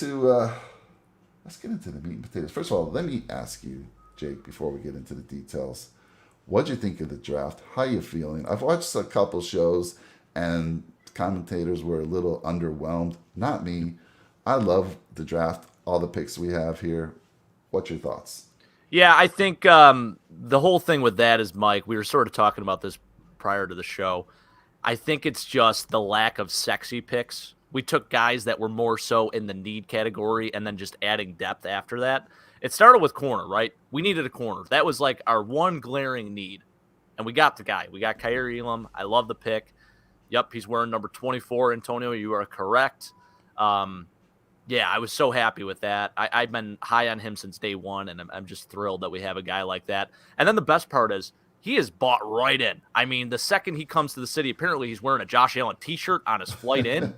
To let's get into the meat and potatoes. First of all, let me ask you, Jake, before we get into the details. What'd you think of the draft? How you feeling? I've watched a couple shows, and commentators were a little underwhelmed. Not me. I love the draft. All the picks we have here. What's your thoughts? Yeah, I think the whole thing with that is, Mike, we were sort of talking about this prior to the show. I think it's just the lack of sexy picks. We took guys that were more so in the need category and then just adding depth after that. It started with corner, right? We needed a corner. That was like our one glaring need. And we got the guy. We got Kaiir Elam. I love the pick. Yep, he's wearing number 24, Antonio. You are correct. Um, yeah, I was so happy with that. I've been high on him since day one, and I'm just thrilled that we have a guy like that. And then the best part is he is bought right in. I mean, the second he comes to the city, apparently he's wearing a Josh Allen T-shirt on his flight in,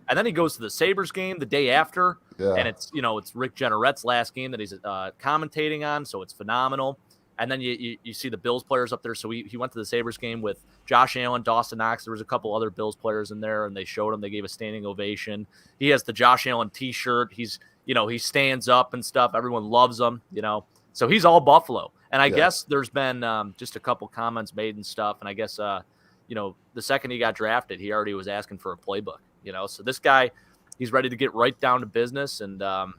and then he goes to the Sabres game the day after, and Yeah, it's Rick Jenneret's last game that he's commentating on, so it's phenomenal. And then you see the Bills players up there. So he went to the Sabres game with Josh Allen, Dawson Knox. There was a couple other Bills players in there, and they showed him. They gave a standing ovation. He has the Josh Allen T-shirt. He stands up and stuff. Everyone loves him. So he's all Buffalo. And I yeah. guess there's been just a couple comments made and stuff. And I guess the second he got drafted, he already was asking for a playbook. So this guy, he's ready to get right down to business, and I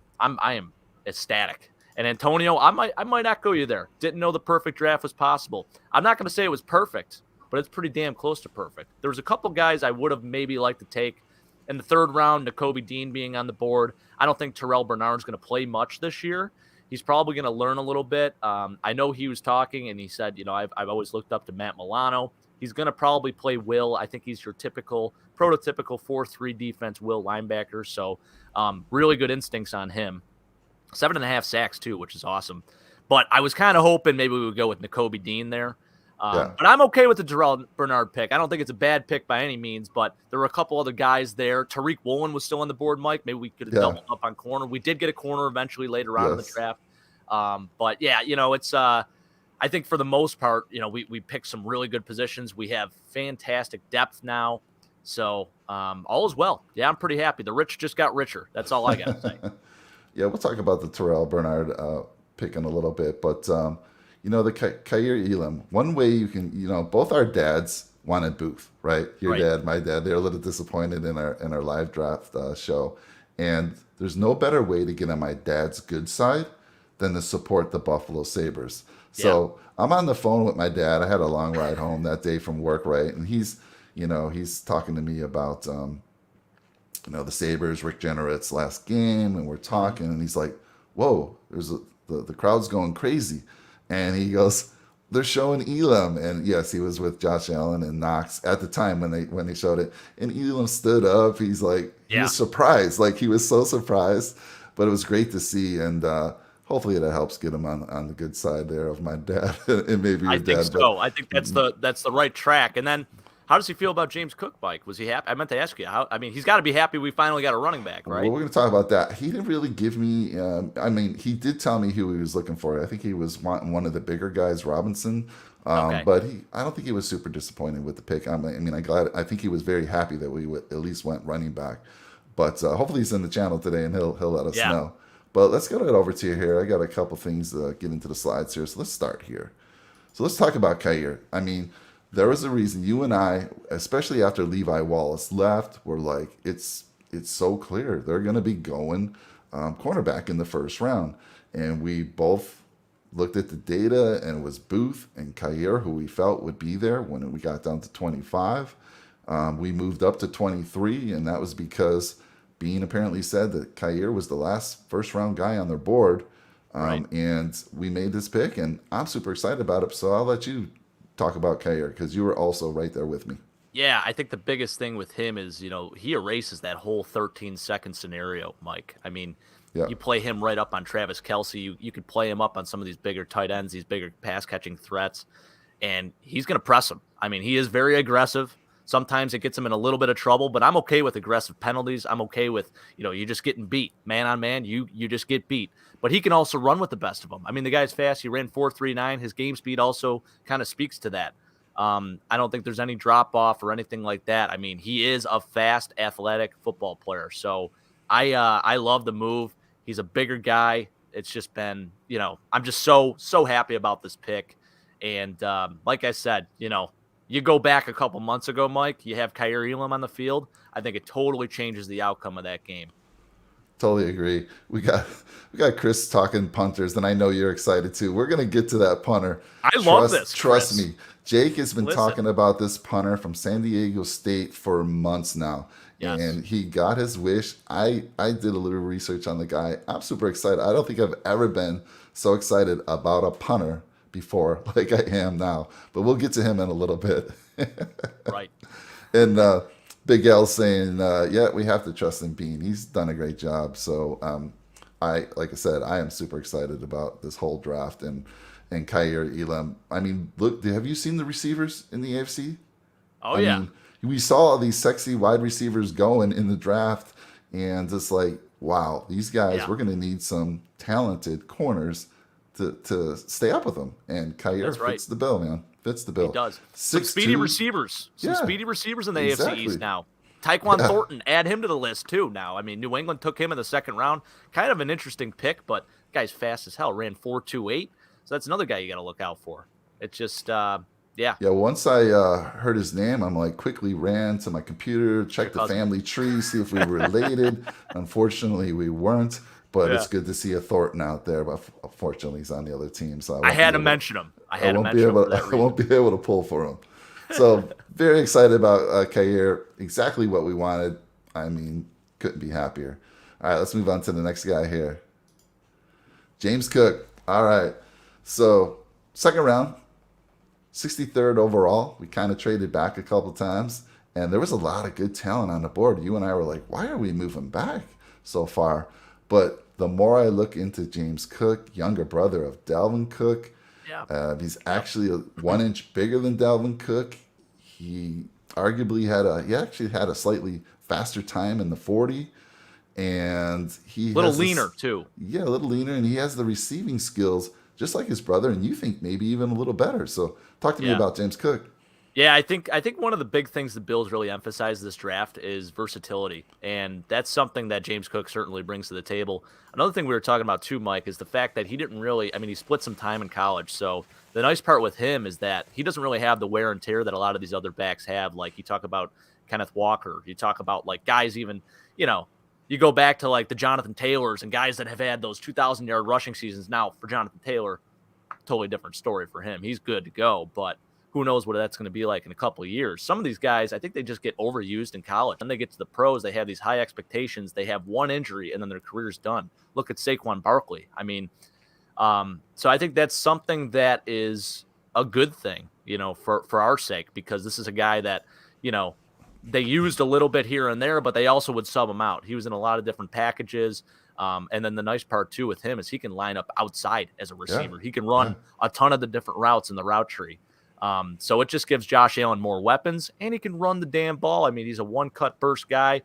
am ecstatic. And Antonio, I might echo you there. Didn't know the perfect draft was possible. I'm not going to say it was perfect, but it's pretty damn close to perfect. There was a couple guys I would have maybe liked to take in the third round, Nakobe Dean being on the board. I don't think Terrel Bernard is going to play much this year. He's probably going to learn a little bit. I know he was talking, and he said, I've always looked up to Matt Milano. He's going to probably play Will. I think he's your prototypical 4-3 defense Will linebacker. So really good instincts on him. 7.5 sacks too, which is awesome. But I was kind of hoping maybe we would go with Nakobe Dean there. Yeah. But I'm okay with the Terrell Bernard pick. I don't think it's a bad pick by any means, but there were a couple other guys there. Tariq Woolen was still on the board, Mike. Maybe we could have Yeah. doubled up on corner. We did get a corner eventually later on in the Yes. draft. But yeah, it's I think for the most part, we picked some really good positions. We have fantastic depth now. So all is well. Yeah, I'm pretty happy. The rich just got richer. That's all I got to say. Yeah, we'll talk about the Terrell Bernard pick in a little bit, but the Kaiir Elam. One way you can, both our dads wanted Booth, right? Your Right. dad, my dad. They're a little disappointed in our live draft show, and there's no better way to get on my dad's good side than to support the Buffalo Sabres. Yeah. So I'm on the phone with my dad. I had a long ride home that day from work, right? And he's talking to me about the Sabres, Rick Jenneret's last game, and we're Mhm. talking, and he's like, "Whoa, the crowd's going crazy," and he goes, "They're showing Elam," and yes, he was with Josh Allen and Knox at the time when they showed it, and Elam stood up. He's like, he Yeah. was surprised, like he was so surprised, but it was great to see, and hopefully that helps get him on the good side there of my dad and maybe I your think dad, but. so. I think that's the right track. And then, how does he feel about James Cook, Mike? Was he happy? I meant to ask you. He's got to be happy we finally got a running back, Well, right? we're going to talk about that. He didn't really give me. I mean, he did tell me who he was looking for. I think he was wanting one of the bigger guys, Robinson. Okay. But I don't think he was super disappointed with the pick. I think he was very happy that we at least went running back. But hopefully he's in the channel today and he'll let us Yeah. know. But let's get it over to you here. I got a couple things to get into the slides here. So let's start here. So let's talk about Kaiir. I mean, there was a reason you and I, especially after Levi Wallace left, were like, it's so clear they're going to be going cornerback in the first round, and we both looked at the data, and it was Booth and Kaiir who we felt would be there when we got down to 25. We moved up to 23, and that was because Bean apparently said that Kaiir was the last first round guy on their board. Right. And we made this pick, and I'm super excited about it. So I'll let you talk about Kaiir because you were also right there with me. Yeah, I think the biggest thing with him is, he erases that whole 13-second scenario, Mike. I mean, Yeah, you play him right up on Travis Kelsey. You could play him up on some of these bigger tight ends, these bigger pass catching threats, and he's going to press him. I mean, he is very aggressive. Sometimes it gets him in a little bit of trouble, but I'm okay with aggressive penalties. I'm okay with, you just getting beat man on man. You just get beat. But he can also run with the best of them. I mean, the guy's fast. He ran 4.39. His game speed also kind of speaks to that. I don't think there's any drop off or anything like that. I mean, he is a fast, athletic football player. So I love the move. He's a bigger guy. It's just been, I'm just so happy about this pick. And like I said, you go back a couple months ago, Mike, you have Kaiir Elam on the field. I think it totally changes the outcome of that game. Totally agree. We got Chris talking punters, and I know you're excited too. We're gonna get to that punter. I love this. Trust Chris. me. Jake has been talking about this punter from San Diego State for months now. Yes. And he got his wish. I did a little research on the guy. I'm super excited. I don't think I've ever been so excited about a punter before like I am now. But we'll get to him in a little bit. Right. And Big L saying, yeah, we have to trust in Bean. He's done a great job. So like I said, I am super excited about this whole draft and Kaiir Elam. I mean, look, have you seen the receivers in the AFC? Oh, yeah. I mean, we saw all these sexy wide receivers going in the draft, and just like, wow, these guys, we're going to need some talented corners to stay up with them. And Kaiir fits the bill, man. Fits the bill. He does. Some speedy receivers. Speedy receivers in the AFC East now. Tyquan Thornton, add him to the list too now. I mean, New England took him in the second round. Kind of an interesting pick, but guy's fast as hell. Ran 4.28. So that's another guy you got to look out for. It's just, yeah. Once I heard his name, I'm like quickly ran to my computer, checked the family tree, see if we were related. Unfortunately, we weren't. But it's good to see a Thornton out there. But unfortunately, he's on the other team. So I had to mention him. I won't be able to pull for him. So very excited about Kaiir. Exactly what we wanted. I mean, couldn't be happier. All right, let's move on to the next guy here. James Cook. All right. So second round, 63rd overall. We kind of traded back a couple times. And there was a lot of good talent on the board. You and I were like, why are we moving back so far? But the more I look into James Cook, younger brother of Dalvin Cook, he's actually 1 inch bigger than Dalvin Cook. He arguably actually had a slightly faster time in the 40, and he little leaner too. Yeah, a little leaner, and he has the receiving skills just like his brother, and you think maybe even a little better. So talk to me about James Cook. Yeah, I think one of the big things the Bills really emphasize this draft is versatility, and that's something that James Cook certainly brings to the table. Another thing we were talking about too, Mike, is the fact that he didn't really – I mean, he split some time in college, so the nice part with him is that he doesn't really have the wear and tear that a lot of these other backs have. Like you talk about Kenneth Walker, you talk about like guys even – you go back to like the Jonathan Taylors and guys that have had those 2,000-yard rushing seasons. Now, for Jonathan Taylor, totally different story for him. He's good to go, but – who knows what that's going to be like in a couple of years. Some of these guys, I think they just get overused in college. Then they get to the pros, they have these high expectations. They have one injury, and then their career's done. Look at Saquon Barkley. I mean, so I think that's something that is a good thing, for our sake, because this is a guy that, they used a little bit here and there, but they also would sub him out. He was in a lot of different packages. And then the nice part, too, with him is he can line up outside as a receiver. He can run a ton of the different routes in the route tree. So it just gives Josh Allen more weapons, and he can run the damn ball. I mean, he's a one-cut burst guy.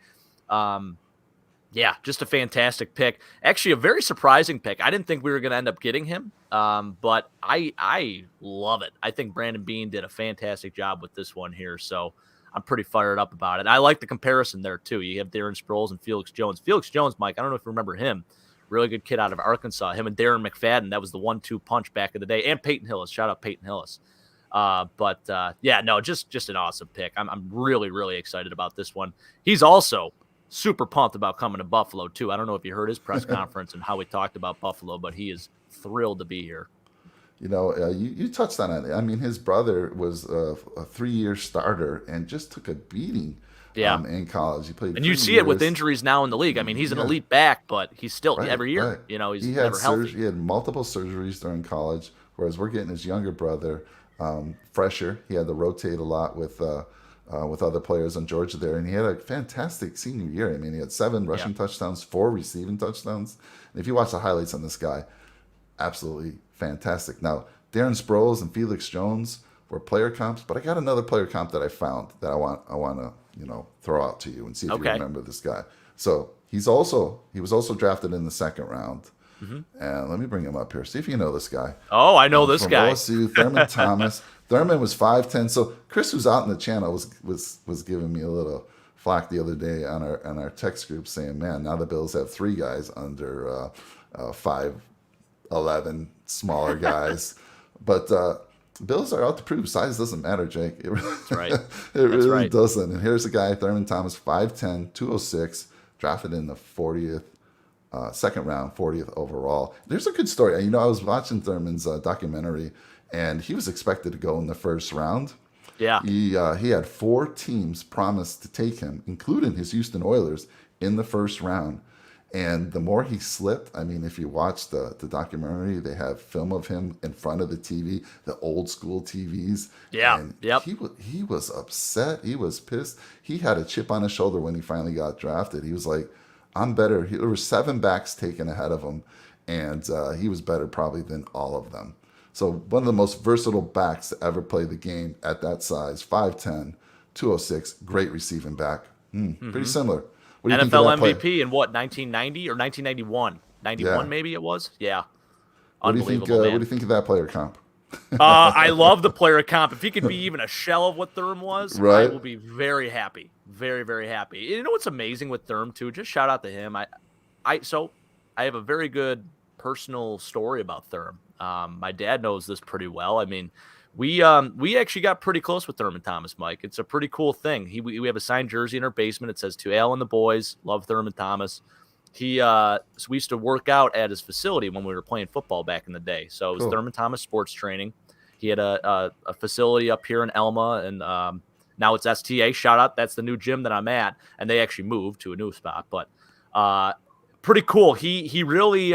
Just a fantastic pick. Actually, a very surprising pick. I didn't think we were going to end up getting him, but I love it. I think Brandon Beane did a fantastic job with this one here, so I'm pretty fired up about it. I like the comparison there, too. You have Darren Sproles and Felix Jones. Felix Jones, Mike, I don't know if you remember him. Really good kid out of Arkansas. Him and Darren McFadden, that was the 1-2 punch back in the day. And Peyton Hillis. Shout out Peyton Hillis. Just an awesome pick. I'm really, really excited about this one. He's also super pumped about coming to Buffalo too. I don't know if you heard his press conference and how he talked about Buffalo, but he is thrilled to be here. You touched on it. I mean, his brother was a 3-year starter and just took a beating in college. He played, and you see it with injuries now in the league. I mean, he's an elite back, but he's still every year, he's never healthy. He had multiple surgeries during college, whereas we're getting his younger brother fresher. He had to rotate a lot with other players on Georgia there, and he had a fantastic senior year. I mean, he had 7 rushing touchdowns, 4 receiving touchdowns. And if you watch the highlights on this guy, absolutely fantastic. Now, Darren Sproles and Felix Jones were player comps, but I got another player comp that I found that I want to throw out to you and see if you remember this guy. So he was also drafted in the second round. Mm-hmm. And let me bring him up here. See if you know this guy. Oh, I know this guy. OSU, Thurman Thomas. Thurman was 5'10". So Chris, who's out in the channel, was giving me a little flack the other day on our text group saying, "Man, now the Bills have 3 guys under 5'11", smaller guys." But Bills are out to prove size doesn't matter, Jake. That's right. It That's really right. doesn't. And here's a guy, Thurman Thomas, 5'10", 206, drafted in the 40th. Second round, 40th overall. There's a good story. I was watching Thurman's documentary, and he was expected to go in the first round. Yeah. He had 4 teams promised to take him, including his Houston Oilers, in the first round. And the more he slipped, if you watch the documentary, they have film of him in front of the TV, the old school TVs. Yeah. And Yep. he was upset. He was pissed. He had a chip on his shoulder when he finally got drafted. He was like, I'm better. There were 7 backs taken ahead of him, and he was better probably than all of them. So one of the most versatile backs to ever play the game at that size, 5'10", 206, great receiving back. Pretty similar. What do you think of NFL that play? MVP in what, 1990 or 1991? 91 Yeah. maybe it was? Yeah. What do you think? Unbelievable, What man. do you think of that player comp? I love the player comp. If he could be even a shell of what Thurm was, I Right. will be very happy. Very, very happy. You know what's amazing with Thurm too? Just shout out to him. I have a very good personal story about Thurm. My dad knows this pretty well. We actually got pretty close with Thurman Thomas, Mike. It's a pretty cool thing. We have a signed jersey in our basement. It says "To Al and the boys, love Thurman Thomas." So we used to work out at his facility when we were playing football back in the day. So it was Cool. Thurman Thomas Sports Training. He had a facility up here in Elma, and now it's STA. Shout out, that's the new gym that I'm at, and they actually moved to a new spot. But pretty cool. He really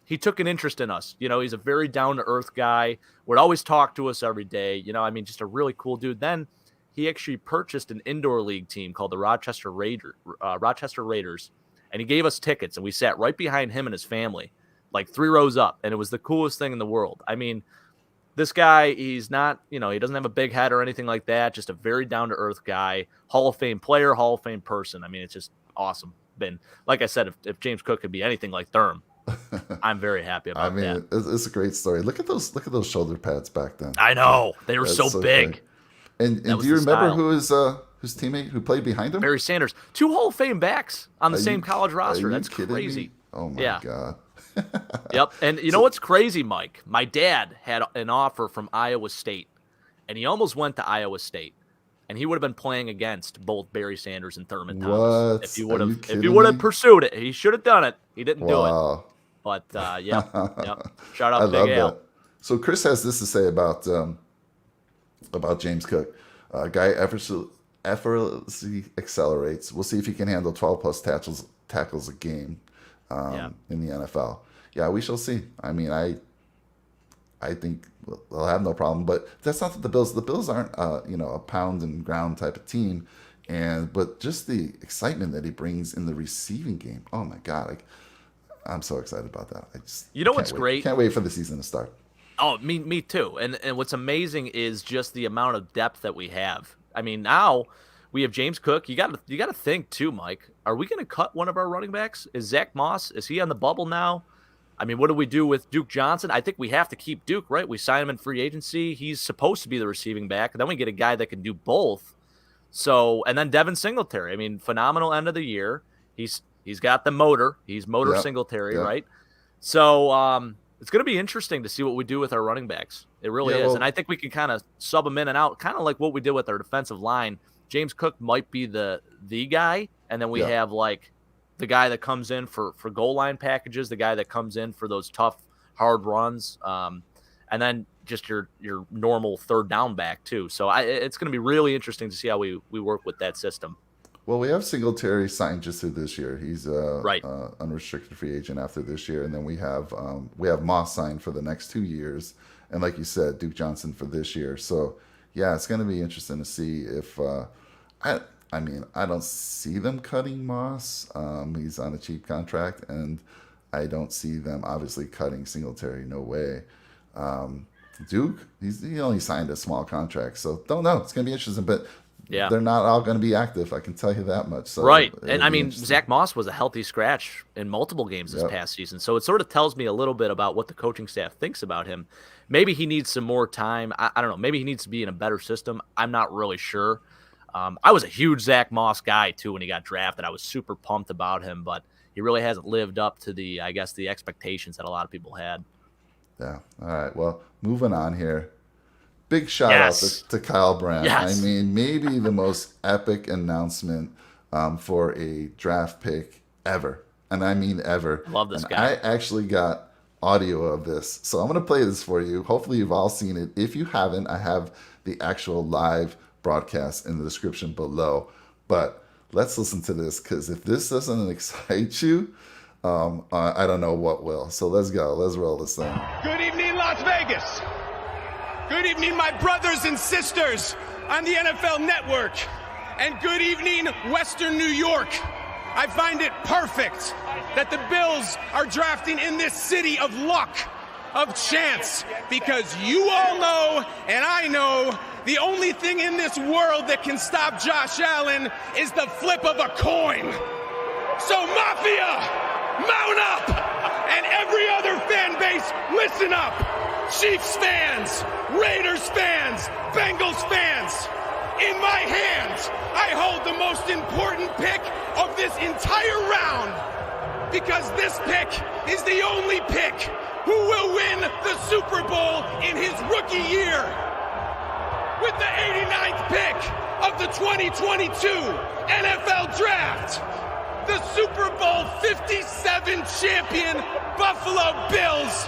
he took an interest in us. He's a very down to earth guy. Would always talk to us every day. Just a really cool dude. Then he actually purchased an indoor league team called the Rochester Raiders. And he gave us tickets, and we sat right behind him and his family, like 3 rows up. And it was the coolest thing in the world. This guy, he's not, he doesn't have a big head or anything like that. Just a very down-to-earth guy, Hall of Fame player, Hall of Fame person. It's just awesome. Like I said, if James Cook could be anything like Thurm, I'm very happy about that. It's a great story. Look at those shoulder pads back then. I know. They were That's so big. And That do you was the remember style. who his teammate who played behind him? Barry Sanders. 2 Hall of Fame backs on the Are same you- college roster. Are you That's kidding crazy. me? Oh my Yeah. God. Yep. And you know what's crazy, Mike? My dad had an offer from Iowa State, and he almost went to Iowa State, and he would have been playing against both Barry Sanders and Thurman Thomas What? if he Are would you have kidding me? pursued it. He should have done it. He didn't do it. Wow. But yep. Shout I out love Big Al. that. So Chris has this to say about James Cook. Guy effortlessly accelerates. We'll see if he can handle 12 plus tackles a game in the NFL. Yeah, we shall see. I think they'll have no problem. But that's not that the Bills. The Bills aren't a pound and ground type of team, but just the excitement that he brings in the receiving game. Oh my God, I'm so excited about that. What's great? Can't wait for the season to start. Oh, me too. And what's amazing is just the amount of depth that we have. Now we have James Cook. You got to think too, Mike. Are we going to cut one of our running backs? Is Zach Moss? Is he on the bubble now? What do we do with Duke Johnson? I think we have to keep Duke, right? We sign him in free agency. He's supposed to be the receiving back. And then we get a guy that can do both. So, and then Devin Singletary. Phenomenal end of the year. He's got the motor. He's motor Yep. Singletary, Yep. right? So, it's going to be interesting to see what we do with our running backs. It really is. And I think we can kind of sub them in and out, kind of like what we did with our defensive line. James Cook might be the guy. And then we have like the guy that comes in for goal line packages, the guy that comes in for those tough, hard runs. And then just your normal third down back too. So it's going to be really interesting to see how we work with that system. Well, we have Singletary signed just through this year. He's Right. Unrestricted free agent after this year, and then we have Moss signed for the next 2 years, and like you said, Duke Johnson for this year. So yeah, it's going to be interesting to see if I don't see them cutting Moss. He's on a cheap contract, and I don't see them obviously cutting Singletary. No way. Duke, he only signed a small contract, so don't know. It's going to be interesting, but. Yeah. They're not all going to be active. I can tell you that much. So right. it'll And be interesting. Zach Moss was a healthy scratch in multiple games this past season. So it sort of tells me a little bit about what the coaching staff thinks about him. Maybe he needs some more time. I don't know. Maybe he needs to be in a better system. I'm not really sure. I was a huge Zach Moss guy too when he got drafted. I was super pumped about him, but he really hasn't lived up to the expectations that a lot of people had. Yeah. All right. Well, moving on here. Big shout out Yes. to Kyle Brandt. I Yes. mean, maybe the most epic announcement for a draft pick ever. And I mean ever. Love this and guy. I actually got audio of this. So I'm going to play this for you. Hopefully, you've all seen it. If you haven't, I have the actual live broadcast in the description below. But let's listen to this, because if this doesn't excite you, I don't know what will. So let's go. Let's roll this thing. Good evening, Las Vegas. Good evening, my brothers and sisters on the NFL Network. And good evening, Western New York. I find it perfect that the Bills are drafting in this city of luck, of chance, because you all know, and I know, the only thing in this world that can stop Josh Allen is the flip of a coin. So Mafia, mount up! And every other fan base, listen up! Chiefs fans, Raiders fans, Bengals fans, in my hands, I hold the most important pick of this entire round, because this pick is the only pick who will win the Super Bowl in his rookie year. With the 89th pick of the 2022 NFL Draft, the Super Bowl 57 champion Buffalo Bills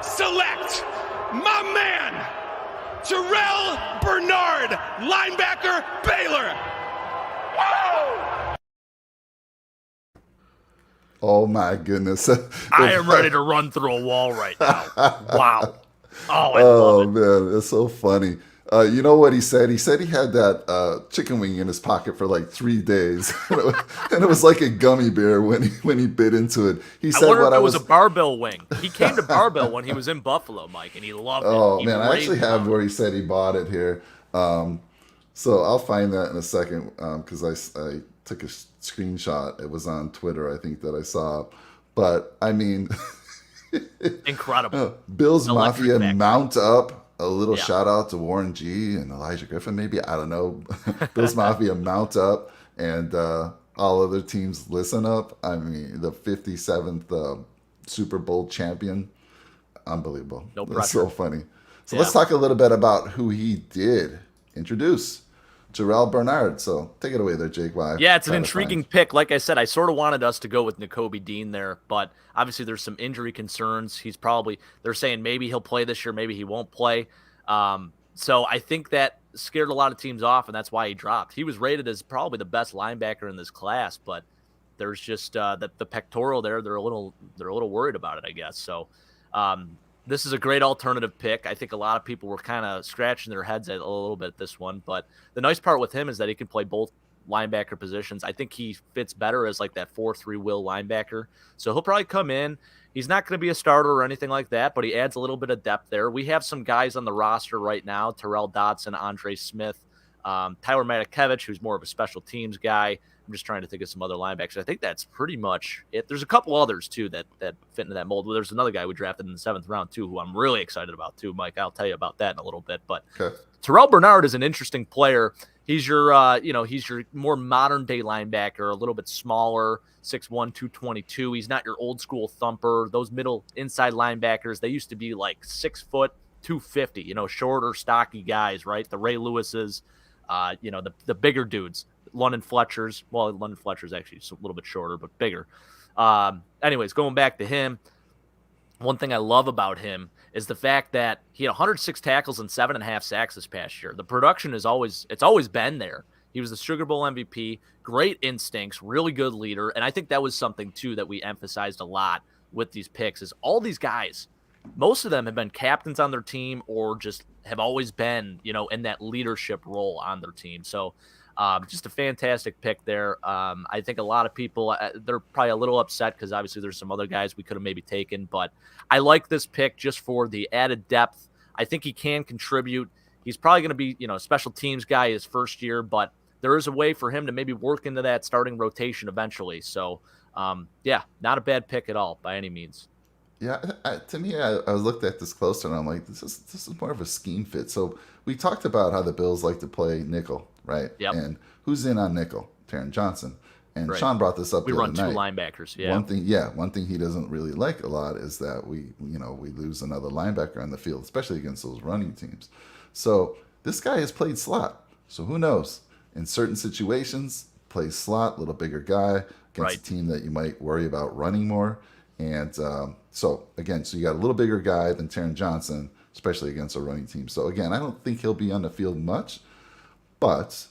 select my man, Terrel Bernard, linebacker, Baylor. Whoa! Oh my goodness. I am ready to run through a wall right now. Wow. Oh, I Oh love it. man, that's so funny. You know what he said? He said he had that chicken wing in his pocket for like 3 days, and it was like a gummy bear when he bit into it. He said, I wonder "What if I it was was." a barbell wing. He came to barbell when he was in Buffalo, Mike, and he loved it. Oh He man, I raved actually have about it. where he said he bought it here. So I'll find that in a second, because I took a screenshot. It was on Twitter, I think, that I saw. But I mean, Incredible. Bills Electric Mafia factory. mount up. A little Yeah. shout out to Warren G and Elijah Griffin, maybe. I don't know. Bills Mafia mount up, and all other teams listen up. I mean, the 57th Super Bowl champion. Unbelievable. No That's so pressure. funny. So Yeah. let's talk a little bit about who he did introduce. Terrel Bernard. So take it away there, Jake. Why? Yeah, it's an intriguing pick. Like I said, I sort of wanted us to go with Nakobe Dean there, but obviously there's some injury concerns. They're saying maybe he'll play this year, maybe he won't play. So I think that scared a lot of teams off, and that's why he dropped. He was rated as probably the best linebacker in this class, but there's just the pectoral there. They're a little worried about it, I guess. So this is a great alternative pick. I think a lot of people were kind of scratching their heads a little bit at this one, but the nice part with him is that he can play both linebacker positions. I think he fits better as like that 4-3 will linebacker. So he'll probably come in. He's not going to be a starter or anything like that, but he adds a little bit of depth there. We have some guys on the roster right now: Terrell Dodson, Andre Smith, Tyler Matakevich, who's more of a special teams guy. I'm just trying to think of some other linebackers. I think that's pretty much it. There's a couple others too that fit into that mold. Well, there's another guy we drafted in the 7th round too, who I'm really excited about too, Mike. I'll tell you about that in a little bit. But Okay. Terrel Bernard is an interesting player. He's your, he's your more modern day linebacker, a little bit smaller, 6'1", 222. He's not your old school thumper. Those middle inside linebackers, they used to be like 6 foot, 250. Shorter, stocky guys, right? The Ray Lewises, the bigger dudes. London Fletcher's. Well, London Fletcher's actually just a little bit shorter, but bigger. Anyways, going back to him, one thing I love about him is the fact that he had 106 tackles and 7.5 sacks this past year. The production it's always been there. He was the Sugar Bowl MVP, great instincts, really good leader. And I think that was something too that we emphasized a lot with these picks is all these guys, most of them have been captains on their team or just have always been, in that leadership role on their team. So just a fantastic pick there. I think a lot of people, they're probably a little upset because obviously there's some other guys we could have maybe taken, but I like this pick just for the added depth. I think he can contribute. He's probably going to be, a special teams guy his first year, but there is a way for him to maybe work into that starting rotation eventually. So, not a bad pick at all by any means. Yeah, to me, I looked at this closer and I'm like, this is more of a scheme fit. So we talked about how the Bills like to play nickel, right? Yep. And who's in on nickel? Taron Johnson. And Right. Sean brought this up We the run other two night. linebackers. Yeah. One thing he doesn't really like a lot is that we lose another linebacker on the field, especially against those running teams. So this guy has played slot. So who knows? In certain situations, plays slot, little bigger guy against Right. a team that you might worry about running more. And so you got a little bigger guy than Taron Johnson, especially against a running team. So again, I don't think he'll be on the field much, but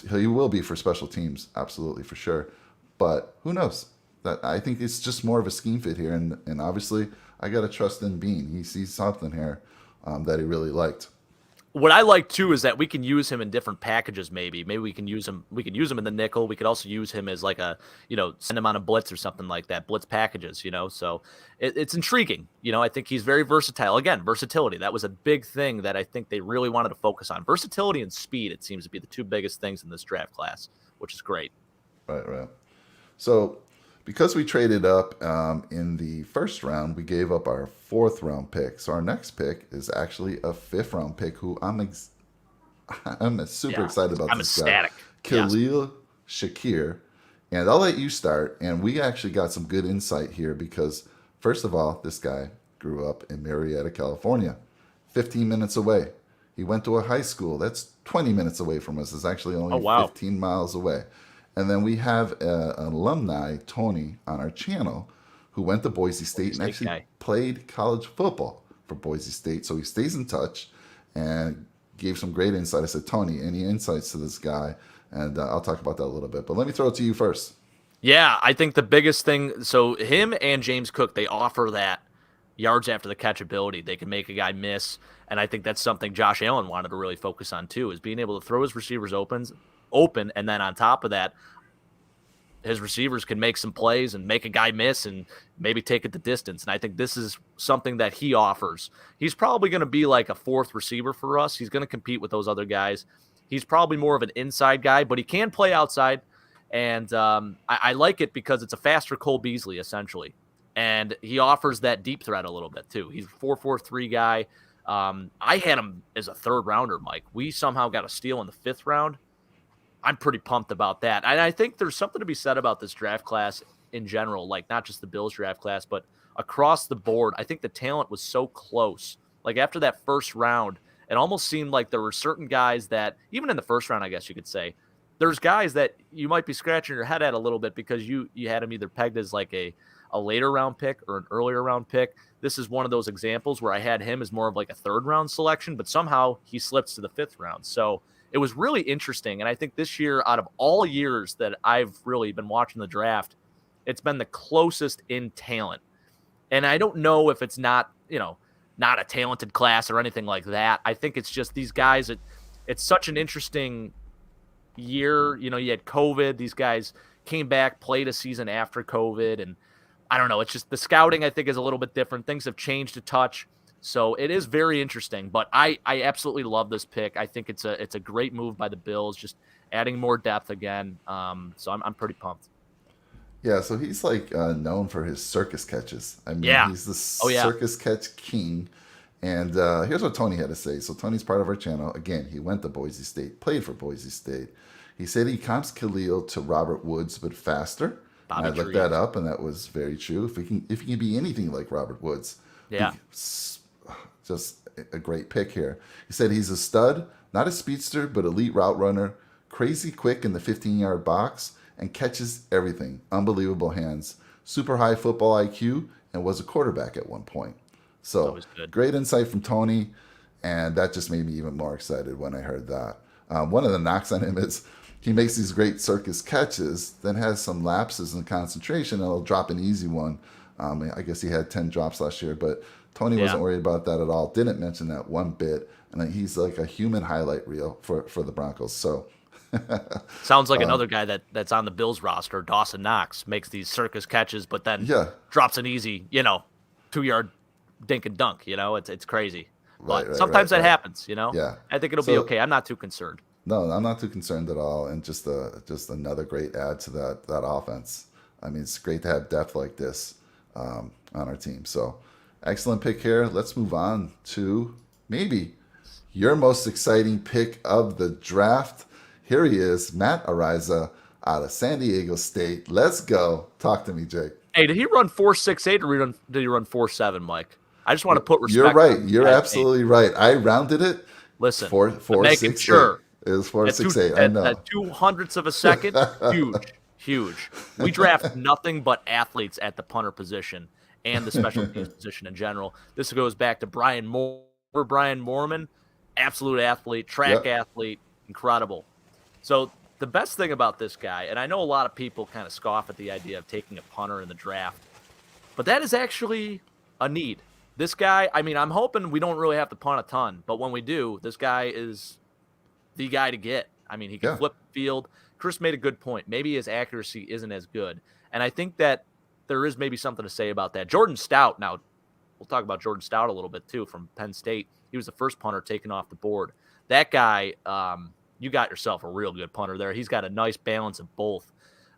he will be for special teams, absolutely, for sure. But who knows? That I think it's just more of a scheme fit here, and obviously I got to trust in Bean. He sees something here that he really liked. What I like too is that we can use him in different packages. Maybe we can use him. We can use him in the nickel. We could also use him as like a, send him on a blitz or something like that. Blitz packages, So it's intriguing. I think he's very versatile. Again, versatility. That was a big thing that I think they really wanted to focus on. Versatility and speed. It seems to be the two biggest things in this draft class, which is great. Right. So because we traded up in the first round, we gave up our 4th round pick. So our next pick is actually a 5th round pick who I'm super excited about. I'm this ecstatic. guy, Khalil Shakir. And I'll let you start. And we actually got some good insight here because, first of all, this guy grew up in Marietta, California, 15 minutes away. He went to a high school that's 20 minutes away from us. It's actually only 15 miles away. And then we have an alumni, Tony, on our channel who went to Boise State and actually played college football for Boise State. So he stays in touch and gave some great insight. I said, Tony, any insights to this guy? And I'll talk about that a little bit. But let me throw it to you first. Yeah, I think the biggest thing, so him and James Cook, they offer that yards after the catch ability. They can make a guy miss. And I think that's something Josh Allen wanted to really focus on too, is being able to throw his receivers open, and then on top of that, his receivers can make some plays and make a guy miss and maybe take it the distance. And I think this is something that he offers. He's probably going to be like a 4th receiver for us. He's going to compete with those other guys. He's probably more of an inside guy, but he can play outside. And I like it because it's a faster Cole Beasley, essentially. And he offers that deep threat a little bit, too. He's a 4.43 guy. I had him as a 3rd rounder, Mike. We somehow got a steal in the 5th round. I'm pretty pumped about that. And I think there's something to be said about this draft class in general, like not just the Bills draft class, but across the board. I think the talent was so close. Like after that first round, it almost seemed like there were certain guys that, even in the first round, I guess you could say, there's guys that you might be scratching your head at a little bit because you had them either pegged as like a later round pick or an earlier round pick. This is one of those examples where I had him as more of like a 3rd round selection, but somehow he slips to the 5th round. So it was really interesting. And I think this year, out of all years that I've really been watching the draft, it's been the closest in talent. And I don't know if it's not a talented class or anything like that. I think it's just these guys, it's such an interesting year. You had COVID. These guys came back, played a season after COVID. And I don't know. It's just the scouting, I think, is a little bit different. Things have changed a touch. So it is very interesting, but I absolutely love this pick. I think it's a great move by the Bills, just adding more depth again. So I'm pretty pumped. Yeah, so he's like known for his circus catches. I mean, he's the circus catch king. And here's what Tony had to say. So Tony's part of our channel. Again, he went to Boise State, played for Boise State. He said he comps Khalil to Robert Woods, but faster. And I looked that up, and that was very true. If he can be anything like Robert Woods, just a great pick here. He said he's a stud, not a speedster, but elite route runner, crazy quick in the 15-yard box, and catches everything. Unbelievable hands, super high football IQ, and was a quarterback at one point. So great insight from Tony, and that just made me even more excited when I heard that. One of the knocks on him is he makes these great circus catches, then has some lapses in concentration, and he'll drop an easy one. I guess he had 10 drops last year, but Tony wasn't worried about that at all. Didn't mention that one bit. And he's like a human highlight reel for the Broncos. So sounds like another guy that's on the Bills roster, Dawson Knox, makes these circus catches, but then drops an easy, 2-yard dink and dunk. It's crazy. But sometimes that happens, Yeah. I think it'll be okay. I'm not too concerned. No, I'm not too concerned at all. And just another great add to that offense. I mean, it's great to have depth like this on our team. So excellent pick here. Let's move on to maybe your most exciting pick of the draft. Here he is, Matt Araiza out of San Diego State. Let's go. Talk to me, Jake. Hey, did he run 4.68 or did he run 4.7, Mike? I just want to put respect. You're right. You're absolutely right. I rounded it. Listen, 4.68. Sure. It was 4.68. I know. At 200ths of a second, huge. We draft nothing but athletes at the punter position and the special teams position in general. This goes back to Brian Moorman, absolute athlete, track athlete, incredible. So the best thing about this guy, and I know a lot of people kind of scoff at the idea of taking a punter in the draft, but that is actually a need. This guy, I mean, I'm hoping we don't really have to punt a ton, but when we do, this guy is the guy to get. I mean, he can flip the field. Chris made a good point. Maybe his accuracy isn't as good. And I think that there is maybe something to say about that. Jordan Stout, now we'll talk about Jordan Stout a little bit too from Penn State. He was the first punter taken off the board. That guy, you got yourself a real good punter there. He's got a nice balance of both.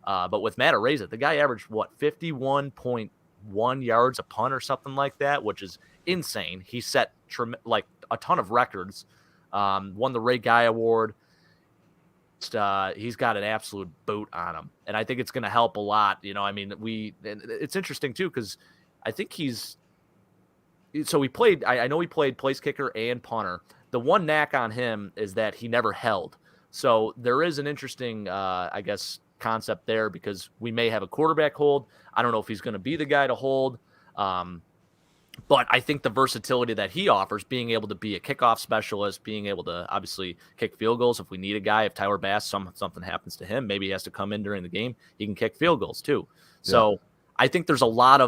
But with Matt Araiza, the guy averaged, 51.1 yards a punt or something like that, which is insane. He set a ton of records, won the Ray Guy Award. He's got an absolute boot on him, and I think it's going to help a lot. I mean, it's interesting too because I think he played. I know he played place kicker and punter. The one knack on him is that he never held. So there is an interesting, I guess, concept there because we may have a quarterback hold. I don't know if he's going to be the guy to hold. But I think the versatility that he offers, being able to be a kickoff specialist, being able to obviously kick field goals. If we need a guy, if Tyler Bass, something happens to him, maybe he has to come in during the game. He can kick field goals too. So I think there's a lot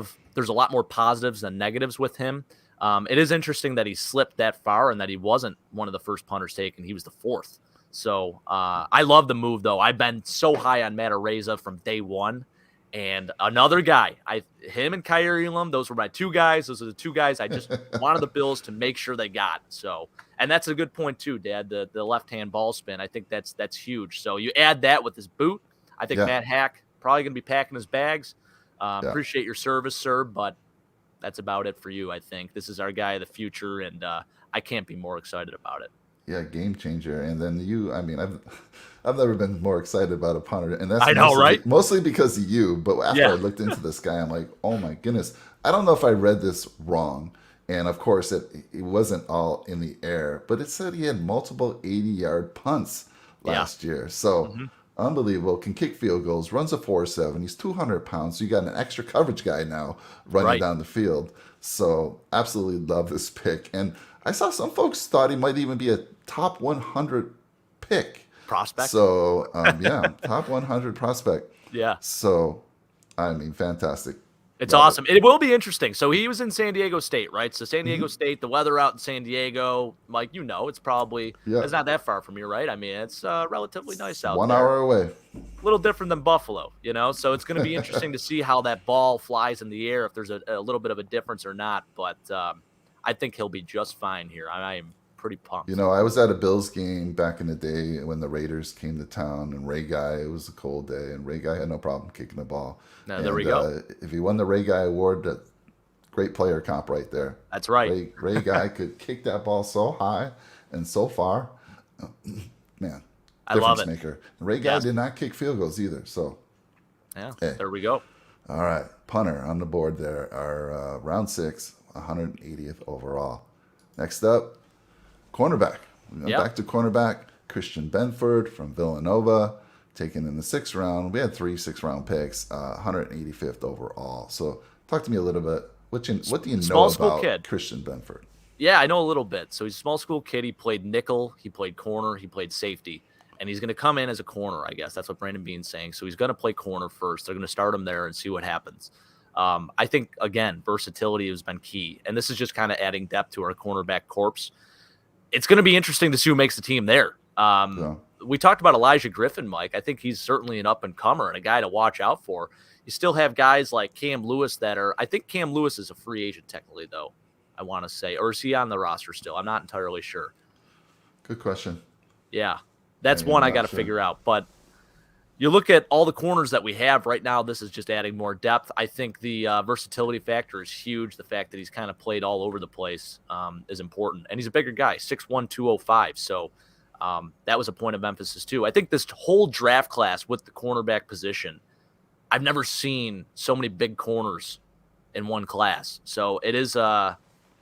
more positives than negatives with him. It is interesting that he slipped that far and that he wasn't one of the first punters taken. He was the fourth. So I love the move though. I've been so high on Matt Araiza from day one. And another guy, him and Kaiir Elam, those were my two guys. Those are the two guys I just wanted the Bills to make sure they got. So, and that's a good point too, Dad. The left-hand ball spin, I think that's huge. So you add that with his boot. I think Matt Hack probably going to be packing his bags. Appreciate your service, sir, but that's about it for you. I think this is our guy of the future, and I can't be more excited about it. Yeah, game changer. And then I've never been more excited about a punter, and that's mostly because of you. But after I looked into this guy, I'm like, oh my goodness, I don't know if I read this wrong. And of course, it wasn't all in the air, but it said he had multiple 80-yard punts last year. So unbelievable. Can kick field goals. Runs a 4.7. He's 200 pounds. So you got an extra coverage guy now running down the field. So absolutely love this pick. And I saw some folks thought he might even be a top 100 pick. Prospect. So, top 100 prospect. Yeah. So, I mean, fantastic. It's awesome. It will be interesting. So he was in San Diego State, right? So San Diego State, the weather out in San Diego, Mike, it's probably it's not that far from here, right? I mean, it's relatively nice out there. 1 hour away. A little different than Buffalo, So it's going to be interesting to see how that ball flies in the air, if there's a little bit of a difference or not. But I think he'll be just fine here. I am pretty pumped. I was at a Bills game back in the day when the Raiders came to town, and Ray Guy, it was a cold day, and Ray Guy had no problem kicking the ball. There we go. If he won the Ray Guy Award, that great player comp right there. That's right. Ray Guy could kick that ball so high and so far. Man, I love it. Maker. Ray Guy did not kick field goals either. So, there we go. All right, punter on the board there. Our round 6, 180th overall. Next up, cornerback. We go back to cornerback. Christian Bendford from Villanova, taken in the 6th round. We had 3 6th-round picks, 185th overall. So talk to me a little bit. What do you know about Christian Bendford? Yeah, I know a little bit. So he's a small school kid. He played nickel. He played corner. He played safety. And he's going to come in as a corner, I guess. That's what Brandon Beane's saying. So he's going to play corner first. They're going to start him there and see what happens. I think, again, versatility has been key. And this is just kind of adding depth to our cornerback corpse. It's going to be interesting to see who makes the team there. We talked about Elijah Griffin, Mike. I think he's certainly an up-and-comer and a guy to watch out for. You still have guys like Cam Lewis I think Cam Lewis is a free agent technically, though, I want to say. Or is he on the roster still? I'm not entirely sure. Good question. Yeah, that's one I got to figure out. But you look at all the corners that we have right now, this is just adding more depth. I think the versatility factor is huge. The fact that he's kind of played all over the place is important. And he's a bigger guy, 6'1", 205. So That was a point of emphasis too. I think this whole draft class with the cornerback position, I've never seen so many big corners in one class. So it is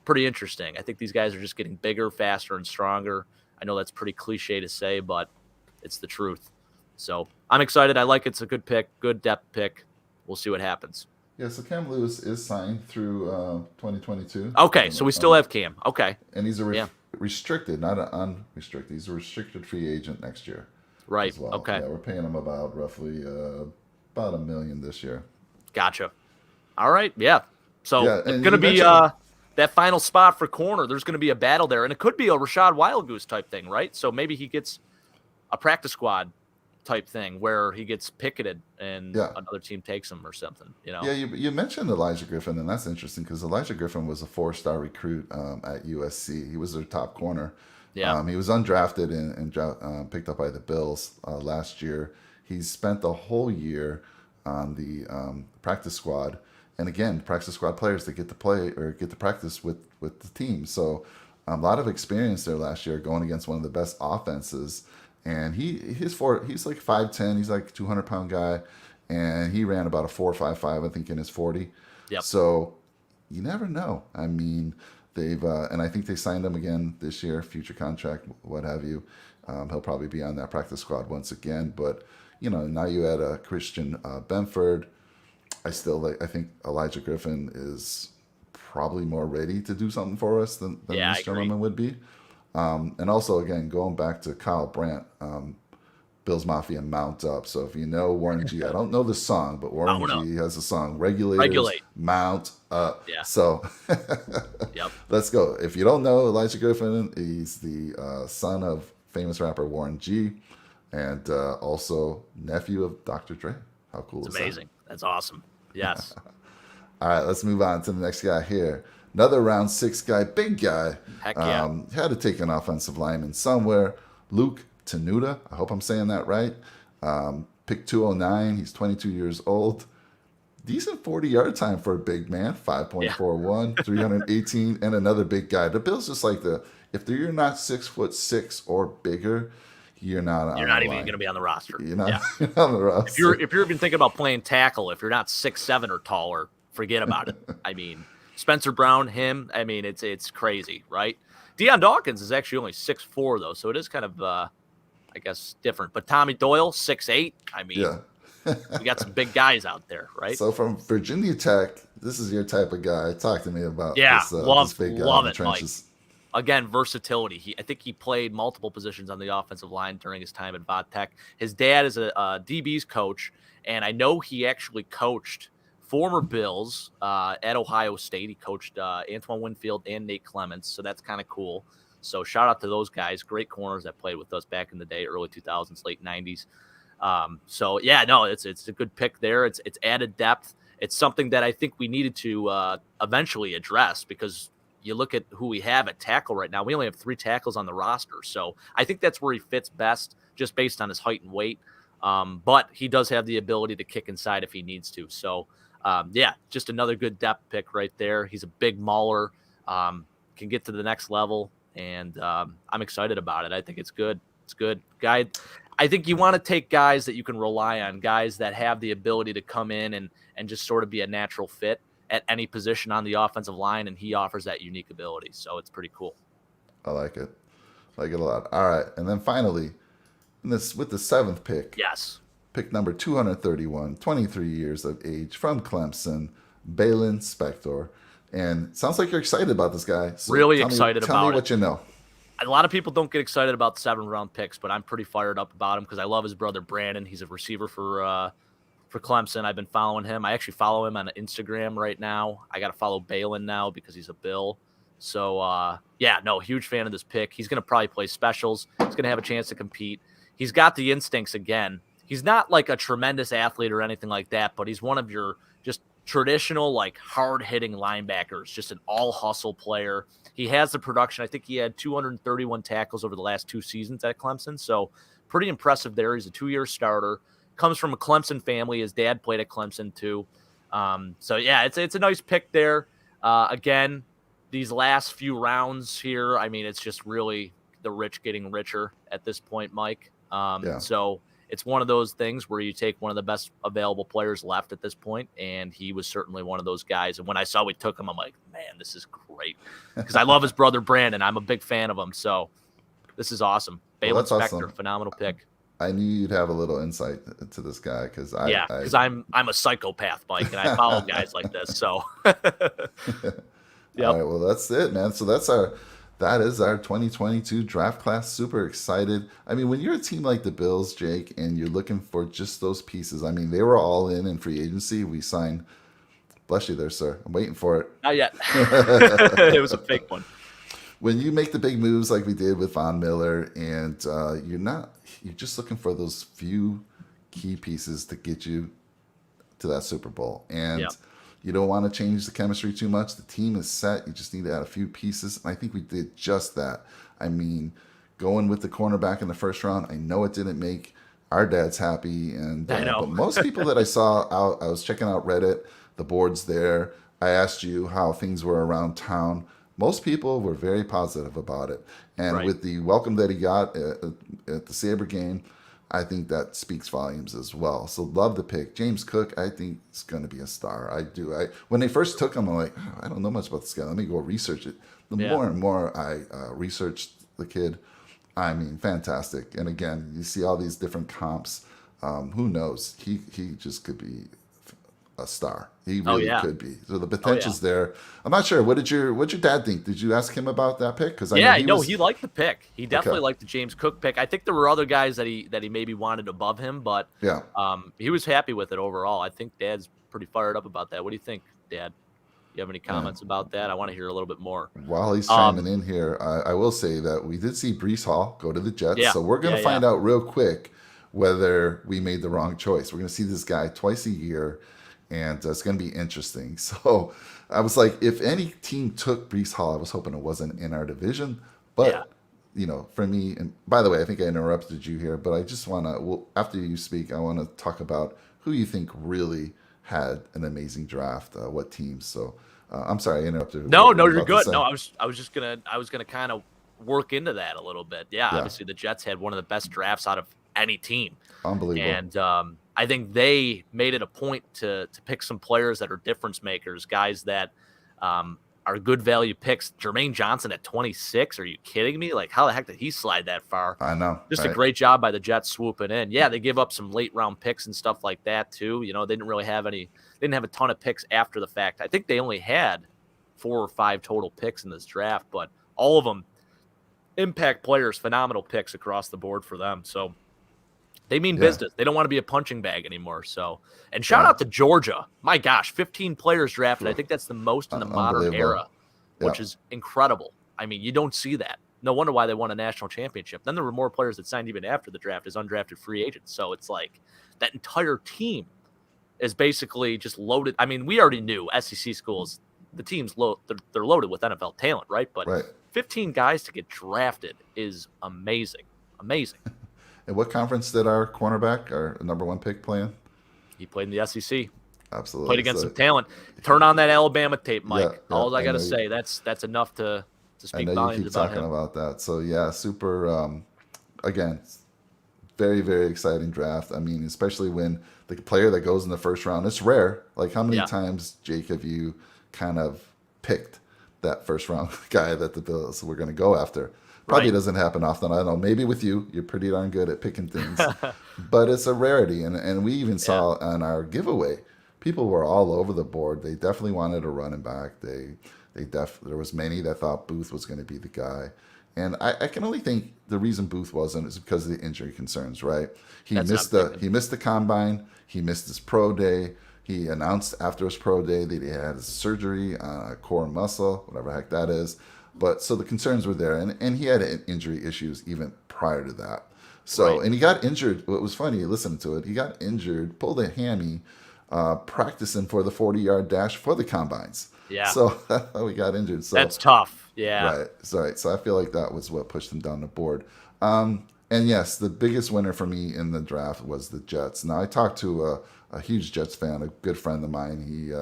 pretty interesting. I think these guys are just getting bigger, faster, and stronger. I know that's pretty cliche to say, but it's the truth. So I'm excited. I like it's a good pick, good depth pick. We'll see what happens. Yeah, so Cam Lewis is signed through 2022. Okay, so we still have Cam. Okay. And he's a restricted, not an unrestricted. He's a restricted free agent next year. Right. As well. Okay. Yeah, we're paying him about roughly about $1 million this year. Gotcha. All right. Yeah. So it's going to be that final spot for corner. There's going to be a battle there, and it could be a Rashad Wildgoose type thing, right? So maybe he gets a practice squad type thing where he gets picketed and another team takes him or something. Yeah, you mentioned Elijah Griffin, and that's interesting because Elijah Griffin was a 4-star recruit at USC. He was their top corner. Yeah, he was undrafted and picked up by the Bills last year. He spent the whole year on the practice squad, and again, practice squad players that get to play or get to practice with the team. So a lot of experience there last year going against one of the best offenses. And he's like 5'10", he's like 200-pound guy, and he ran about a 4.55, I think, in his 40. Yep. So you never know. I mean, they've and I think they signed him again this year, future contract, what have you. He'll probably be on that practice squad once again. But now you add a Christian Bendford. I think Elijah Griffin is probably more ready to do something for us than this gentleman would be. And also, again, going back to Kyle Brandt, Bill's Mafia Mount Up. So if you know Warren G, I don't know the song, but Warren G has a song, Regulate, Mount Up. Yeah. So yep. Let's go. If you don't know Elijah Griffin, he's the son of famous rapper Warren G and also nephew of Dr. Dre. How cool is that? It's amazing. That's awesome. Yes. All right, let's move on to the next guy here. Another round 6 guy, big guy. Heck yeah. Had to take an offensive lineman somewhere. Luke Tenuta, I hope I'm saying that right. Pick 209. He's 22 years old. Decent 40-yard time for a big man. 5.41, 318, and another big guy. The Bills just like if you're not 6'6" or bigger, you're not even going to be on the roster. You're not on the roster. If you're even thinking about playing tackle, if you're not 6'7" or taller, forget about it. I mean, Spencer Brown, him, I mean, it's crazy, right? Deion Dawkins is actually only 6'4", though, so it is kind of, I guess, different. But Tommy Doyle, 6'8". I mean, we got some big guys out there, right? So from Virginia Tech, this is your type of guy. Talk to me about this big guy love in the it, trenches. Mike. Again, versatility. I think he played multiple positions on the offensive line during his time at Vod Tech. His dad is a DB's coach, and I know he actually coached former Bills at Ohio State. He coached Antoine Winfield and Nate Clements, so that's kind of cool. So shout out to those guys, great corners that played with us back in the day, early 2000s, late 90s. So yeah, no, it's a good pick there. It's added depth. It's something that I think we needed to eventually address because you look at who we have at tackle right now. We only have 3 tackles on the roster, so I think that's where he fits best, just based on his height and weight. But he does have the ability to kick inside if he needs to. So. Just another good depth pick right there. He's a big mauler, can get to the next level, and I'm excited about it. I think it's good. It's good. Guy, I think you want to take guys that you can rely on, guys that have the ability to come in and just sort of be a natural fit at any position on the offensive line, and he offers that unique ability. So it's pretty cool. I like it. I like it a lot. All right, and then finally, with the 7th pick. Yes. Pick number 231, 23 years of age, from Clemson, Baylon Spector. And sounds like you're excited about this guy. So really excited about it. Tell me what you know. A lot of people don't get excited about 7th-round picks, but I'm pretty fired up about him because I love his brother Brandon. He's a receiver for Clemson. I've been following him. I actually follow him on Instagram right now. I got to follow Baylon now because he's a Bill. So, huge fan of this pick. He's going to probably play specials. He's going to have a chance to compete. He's got the instincts again. He's not like a tremendous athlete or anything like that, but he's one of your just traditional, like hard-hitting linebackers, just an all-hustle player. He has the production. I think he had 231 tackles over the last 2 seasons at Clemson, so pretty impressive there. He's a 2-year starter. Comes from a Clemson family. His dad played at Clemson too. It's a nice pick there. Again, these last few rounds here, I mean, it's just really the rich getting richer at this point, Mike. Yeah. So it's one of those things where you take one of the best available players left at this point, and he was certainly one of those guys. And when I saw we took him, I'm like, man, this is great, because I love his brother Brandon. I'm a big fan of him, so this is awesome. Baylon Spector, awesome. Phenomenal pick. I knew you'd have a little insight to this guy because I'm a psychopath, Mike, and I follow guys like this. So, All right, well, that's it, man. So that is our 2022 draft class. Super excited. I mean, when you're a team like the Bills, Jake, and you're looking for just those pieces, I mean, they were all in free agency. We signed, bless you there, sir. I'm waiting for it. Not yet. It was a fake one. When you make the big moves like we did with Von Miller, and you're just looking for those few key pieces to get you to that Super Bowl. And you don't want to change the chemistry too much. The team is set. You just need to add a few pieces. And I think we did just that. I mean, going with the cornerback in the first round, I know it didn't make our dads happy. And I know. But most people that I saw out, I was checking out Reddit, the boards there. I asked you how things were around town. Most people were very positive about it. And with the welcome that he got at the Sabre game, I think that speaks volumes as well. So love the pick. James Cook, I think is going to be a star. I do. When they first took him, I'm like, oh, I don't know much about this guy. Let me go research it. The more and more I researched the kid, I mean, fantastic. And again, you see all these different comps. Who knows? He just could be a star. He really could be. So the potential's there. I'm not sure. What'd your dad think? Did you ask him about that pick? Because he liked the pick. He definitely liked the James Cook pick. I think there were other guys that he maybe wanted above him, but he was happy with it overall. I think Dad's pretty fired up about that. What do you think, Dad? You have any comments about that? I want to hear a little bit more. While he's chiming in here, I will say that we did see Breece Hall go to the Jets, so we're going to find out real quick whether we made the wrong choice. We're going to see this guy twice a year, and it's going to be interesting. So I was like, if any team took Breece Hall, I was hoping it wasn't in our division. But, for me, and by the way, I think I interrupted you here, but I just want to, after you speak, I want to talk about who you think really had an amazing draft, what teams. So I'm sorry, I interrupted. No, you're good. No, I was gonna kind of work into that a little bit. Yeah, obviously the Jets had one of the best drafts out of any team. Unbelievable. And I think they made it a point to pick some players that are difference makers, guys that are good value picks. Jermaine Johnson at 26. Are you kidding me? Like, how the heck did he slide that far? I know. Just a great job by the Jets swooping in. Yeah, they give up some late round picks and stuff like that too. They didn't really have they didn't have a ton of picks after the fact. I think they only had 4 or 5 total picks in this draft, but all of them impact players, phenomenal picks across the board for them. So they mean business. They don't want to be a punching bag anymore. So, and shout out to Georgia. My gosh, 15 players drafted. I think that's the most in the modern era, which is incredible. I mean, you don't see that. No wonder why they won a national championship. Then there were more players that signed even after the draft as undrafted free agents. So it's like that entire team is basically just loaded. I mean, we already knew SEC schools, the team's they're loaded with NFL talent, right? But 15 guys to get drafted is amazing. Amazing. And what conference did our cornerback, our number 1 pick, play in? He played in the SEC. Absolutely. Played against some talent. Turn on that Alabama tape, Mike. All I got to say, that's enough to speak volumes about him. I know you keep talking about that. So, super, again, very, very exciting draft. I mean, especially when the player that goes in the first round, it's rare. Like, how many times, Jake, have you kind of picked that first round guy that the Bills were going to go after? Probably doesn't happen often. I don't know. Maybe with you, you're pretty darn good at picking things. But it's a rarity. And we even saw on our giveaway, people were all over the board. They definitely wanted a running back. There was many that thought Booth was going to be the guy. And I can only think the reason Booth wasn't is because of the injury concerns, right? He missed the combine. He missed his pro day. He announced after his pro day that he had surgery on a core muscle, whatever the heck that is. But so the concerns were there, and he had injury issues even prior to that. So, and he got injured. What was funny, listening to it, he got injured, pulled a hammy, practicing for the 40-yard dash for the combines. Yeah. So we got injured. So that's tough. Yeah. Right. So I feel like that was what pushed him down the board. And yes, the biggest winner for me in the draft was the Jets. Now I talked to a huge Jets fan, a good friend of mine. He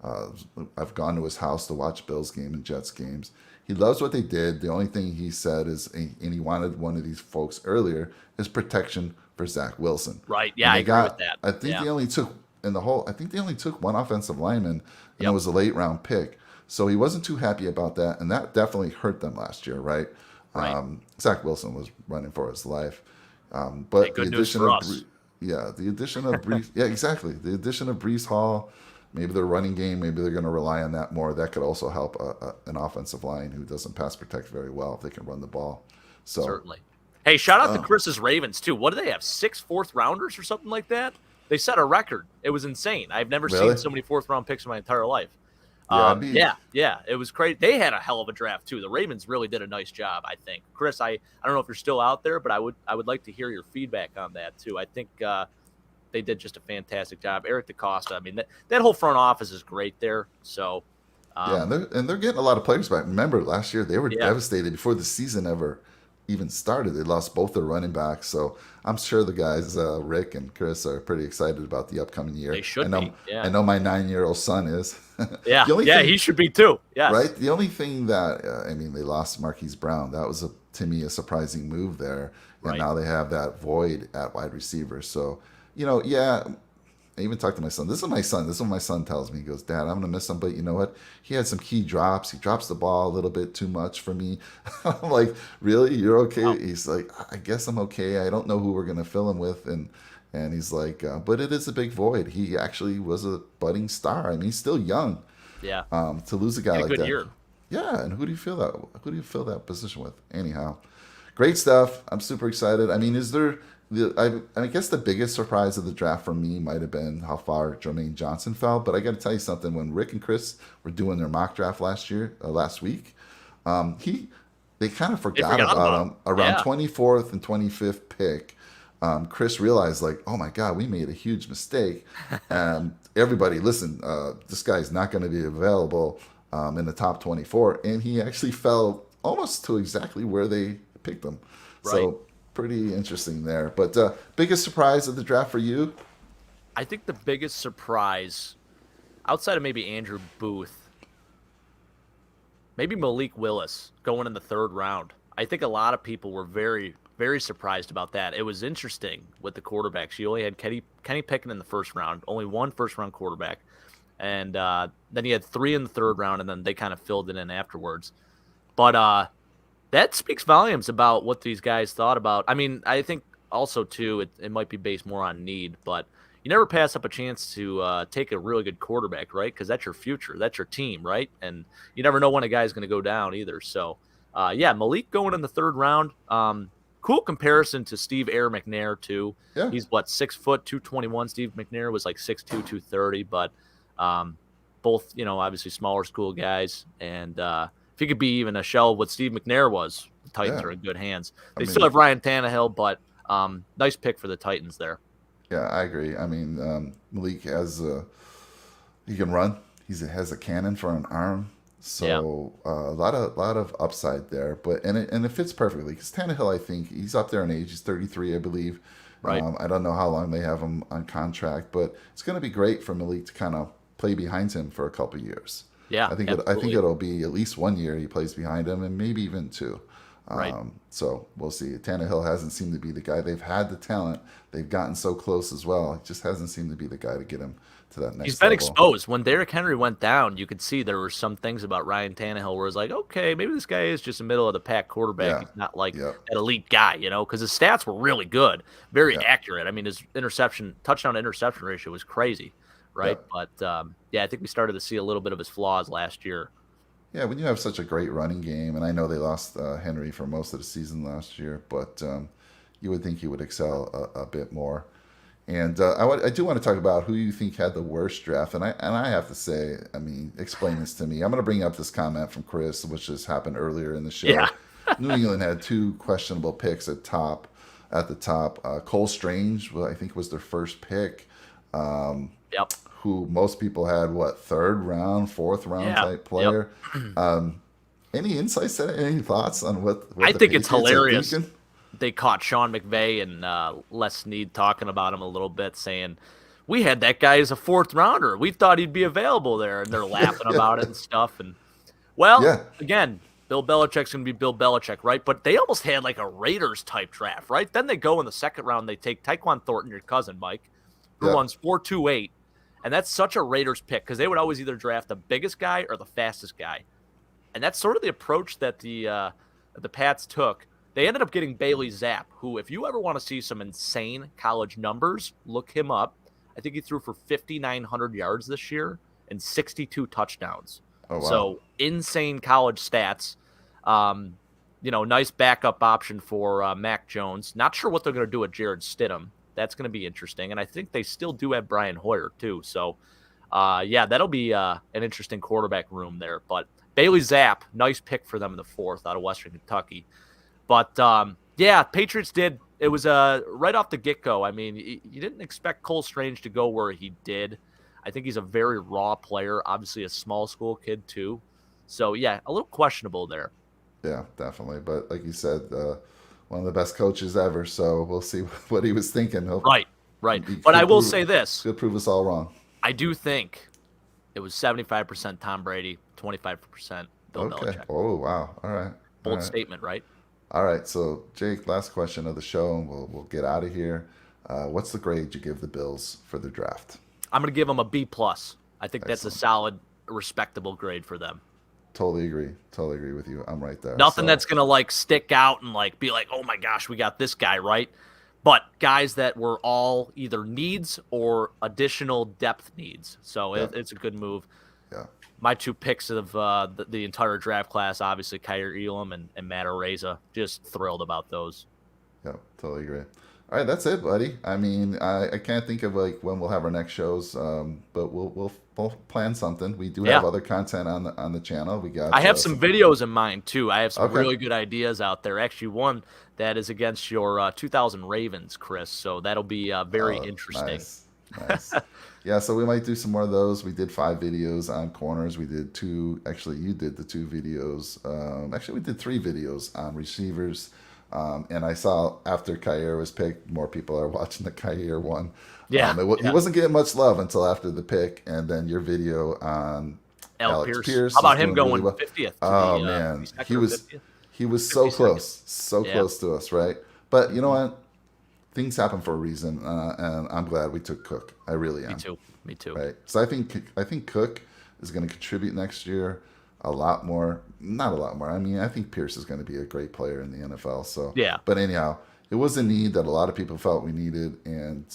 I've gone to his house to watch Bills game and Jets games. He loves what they did. The only thing he said is, and he wanted one of these folks earlier, is protection for Zach Wilson. Right. Yeah, And I they agree with that. I think Yeah. they only took I think they only took one offensive lineman, and Yep. it was a late round pick. So he wasn't too happy about that, and that definitely hurt them last year, right? Right. Zach Wilson was running for his life, Hey, but good news for us. The addition of Brees, yeah, exactly. The addition of Brees Hall, maybe their running game, maybe they're going to rely on that more. That could also help an offensive line who doesn't pass protect very well if they can run the ball. So Certainly. Hey, shout out to Chris's Ravens, too. What do they have, 6 fourth-rounders or something like that? They set a record. It was insane. I've never Really? seen so many fourth-round picks in my entire life. Yeah, It was crazy. They had a hell of a draft, too. The Ravens really did a nice job, I think. Chris, I don't know if you're still out there, but I would like to hear your feedback on that, too. I think they did just a fantastic job. Eric DeCosta, I mean, that whole front office is great there. So, yeah, and they're getting a lot of players back. Remember last year they were Yeah. devastated before the season ever even started. They lost both their running backs, so I'm sure the guys, Rick and Chris, are pretty excited about the upcoming year. They should I know, be, yeah. I know my 9-year-old son is. yeah, The only yeah, thing- he should be, too. Yes. Right. The only thing that they lost Marquise Brown. That was to me a surprising move there, and Right. now they have that void at wide receiver. So yeah. I even talked to my son. This is my son. This is what my son tells me. He goes, "Dad, I'm gonna miss him, but you know what? He had some key drops. He drops the ball a little bit too much for me." I'm like, "Really? You're okay?" Wow. He's like, "I guess I'm okay. I don't know who we're gonna fill him with." And he's like, "But it is a big void. He actually was a budding star. I mean, he's still young. Yeah. To lose a guy Had a like good that." year. Yeah, and who do you fill that position with? Anyhow, great stuff. I'm super excited. I mean, is there I guess the biggest surprise of the draft for me might have been how far Jermaine Johnson fell. But I got to tell you something. When Rick and Chris were doing their mock draft last week, they kind of forgot about him around Yeah. 24th and 25th pick. Chris realized, like, oh my God, we made a huge mistake. Everybody, listen, this guy's not going to be available in the top 24. And he actually fell almost to exactly where they picked him. Right. So pretty interesting there. But biggest surprise of the draft for you? I think the biggest surprise, outside of maybe Andrew Booth, maybe Malik Willis going in the 3rd round. I think a lot of people were very, very surprised about that. It was interesting with the quarterbacks. You only had Kenny Pickett in the 1st round, only one first-round quarterback. And then you had 3 in the 3rd round, and then they kind of filled it in afterwards. But that speaks volumes about what these guys thought about. I mean, I think also, too, it might be based more on need, but you never pass up a chance to take a really good quarterback, right? Because that's your future. That's your team, right? And you never know when a guy's going to go down either. So, yeah, Malik going in the 3rd round. Cool comparison to Steve Air McNair, too. Yeah. He's, 6 foot, 221. Steve McNair was like 6'2", 230, but both, obviously smaller school guys. And if he could be even a shell of what Steve McNair was, the Titans are in good hands. They still have Ryan Tannehill, but nice pick for the Titans there. Yeah, I agree. I mean, Malik he can run. He has a cannon for an arm. So a lot of upside there. But and it fits perfectly because Tannehill, I think he's up there in age. He's 33, I believe. Right. I don't know how long they have him on contract, but it's going to be great for Malik to kind of play behind him for a couple years. Yeah, I think it'll be at least 1 year he plays behind him, and maybe even 2. Right. So we'll see. Tannehill hasn't seemed to be the guy. They've had the talent. They've gotten so close as well. He just hasn't seemed to be the guy to get him to that next level. He's been exposed. When Derrick Henry went down, you could see there were some things about Ryan Tannehill where it's like, okay, maybe this guy is just a middle-of-the-pack quarterback. Yeah. He's not like that elite guy, because his stats were really good, very accurate. I mean, his touchdown-to-interception ratio was crazy, right? Yeah. But, I think we started to see a little bit of his flaws last year. Yeah, when you have such a great running game, and I know they lost Henry for most of the season last year, but you would think he would excel a bit more. And I do want to talk about who you think had the worst draft. And I have to say, I mean, explain this to me. I'm going to bring up this comment from Chris, which has happened earlier in the show. Yeah. New England had 2 questionable picks at the top. Cole Strange, I think, was their first pick. Yep. Who most people had, 3rd round, 4th round type player. Yep. Any insights, any thoughts on what I the think it's Patriots are hilarious. thinking? They caught Sean McVay and Les Snead talking about him a little bit, saying, we had that guy as a 4th rounder. We thought he'd be available there, and they're laughing about it and stuff. And again, Bill Belichick's going to be Bill Belichick, right? But they almost had like a Raiders type draft, right? Then they go in the 2nd round, they take Tyquan Thornton, your cousin, Mike, who runs 4.28. And that's such a Raiders pick because they would always either draft the biggest guy or the fastest guy. And that's sort of the approach that the Pats took. They ended up getting Bailey Zapp, who, if you ever want to see some insane college numbers, look him up. I think he threw for 5,900 yards this year and 62 touchdowns. Oh, wow. So insane college stats. Nice backup option for Mac Jones. Not sure what they're going to do with Jared Stidham. That's going to be interesting. And I think they still do have Brian Hoyer, too. So, that'll be an interesting quarterback room there. But Bailey Zapp, nice pick for them in the 4th out of Western Kentucky. But, Patriots did. It was right off the get-go. I mean, you didn't expect Cole Strange to go where he did. I think he's a very raw player, obviously a small school kid, too. So, a little questionable there. Yeah, definitely. But like you said, one of the best coaches ever. So we'll see what he was thinking. Right. But I will say this. He'll prove us all wrong. I do think it was 75% Tom Brady, 25% Bill Belichick. Oh, wow. All right. Bold statement, right? All right. So, Jake, last question of the show, and we'll get out of here. What's the grade you give the Bills for the draft? I'm going to give them a B+. I think that's a solid, respectable grade for them. Totally agree with you. I'm right there. Nothing that's going to like stick out and like be like, oh my gosh, we got this guy, right? But guys that were all either needs or additional depth needs. So it's a good move. Yeah. My 2 picks of the entire draft class, obviously Kaiir Elam and Matt Araiza. Just thrilled about those. Yeah, totally agree. All right, that's it, buddy. I mean, I can't think of like when we'll have our next shows, but we'll plan something. We do have other content on the channel. I have some videos in mind too. I have some really good ideas out there. Actually, one that is against your 2000 Ravens, Chris. So that'll be very interesting. Nice. Yeah, so we might do some more of those. We did 5 videos on corners. We did 2. Actually, you did the 2 videos. We did 3 videos on receivers. And I saw after Kaiir was picked, more people are watching the Kaiir one. He wasn't getting much love until after the pick, and then your video on Alex Pierce. How about him going 50th? Oh man, he was so close, close to us, right? But you know what? Things happen for a reason, and I'm glad we took Cook. I really am. Me too. Right. So I think Cook is going to contribute next year. A lot more, not a lot more. I mean, I think Pierce is going to be a great player in the NFL. So But anyhow, it was a need that a lot of people felt we needed, and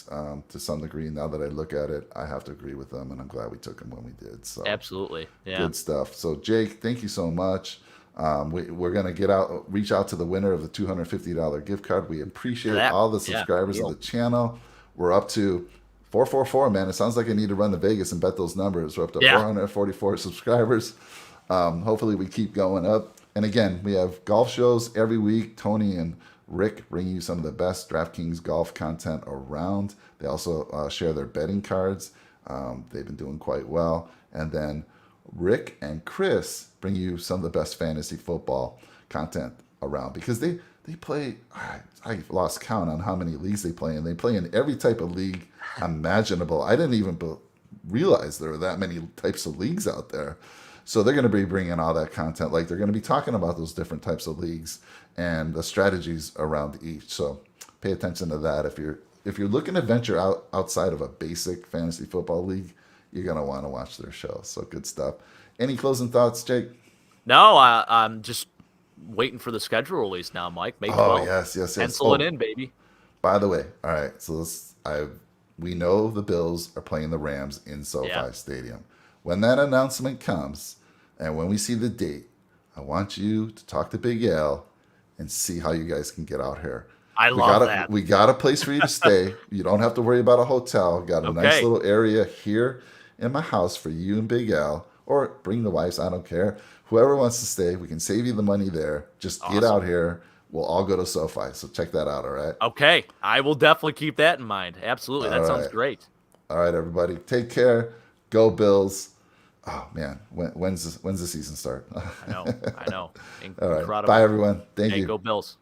to some degree, now that I look at it, I have to agree with them, and I'm glad we took him when we did. So absolutely, good stuff. So Jake, thank you so much. We're going to reach out to the winner of the $250 gift card. We appreciate all the subscribers of the channel. We're up to 444, man. It sounds like I need to run to Vegas and bet those numbers. We're up to 444 subscribers. Hopefully we keep going up. And again, we have golf shows every week. Tony and Rick bring you some of the best DraftKings golf content around. They also share their betting cards. They've been doing quite well. And then Rick and Chris bring you some of the best fantasy football content around, because they play, I lost count on how many leagues they play in. They play in every type of league imaginable. I didn't even realize there were that many types of leagues out there. So they're going to be bringing all that content. Like, they're going to be talking about those different types of leagues and the strategies around each. So pay attention to that. If you're looking to venture outside of a basic fantasy football league, you're going to want to watch their show. So good stuff. Any closing thoughts, Jake? No, I'm just waiting for the schedule release now, Mike. May 12th. Oh, yes. Pencil it in, baby. By the way, all right. So we know the Bills are playing the Rams in SoFi Stadium. When that announcement comes, and when we see the date, I want you to talk to Big Al and see how you guys can get out here. I love that. We got a place for you to stay. You don't have to worry about a hotel. Got a nice little area here in my house for you and Big Al, or bring the wives. I don't care. Whoever wants to stay, we can save you the money there. Just get out here. We'll all go to SoFi. So check that out, all right? Okay. I will definitely keep that in mind. Absolutely. That sounds great. All right, everybody. Take care. Go Bills. Oh, man. When's the season start? I know. All right. Bye, everyone. Thank you. Go Bills.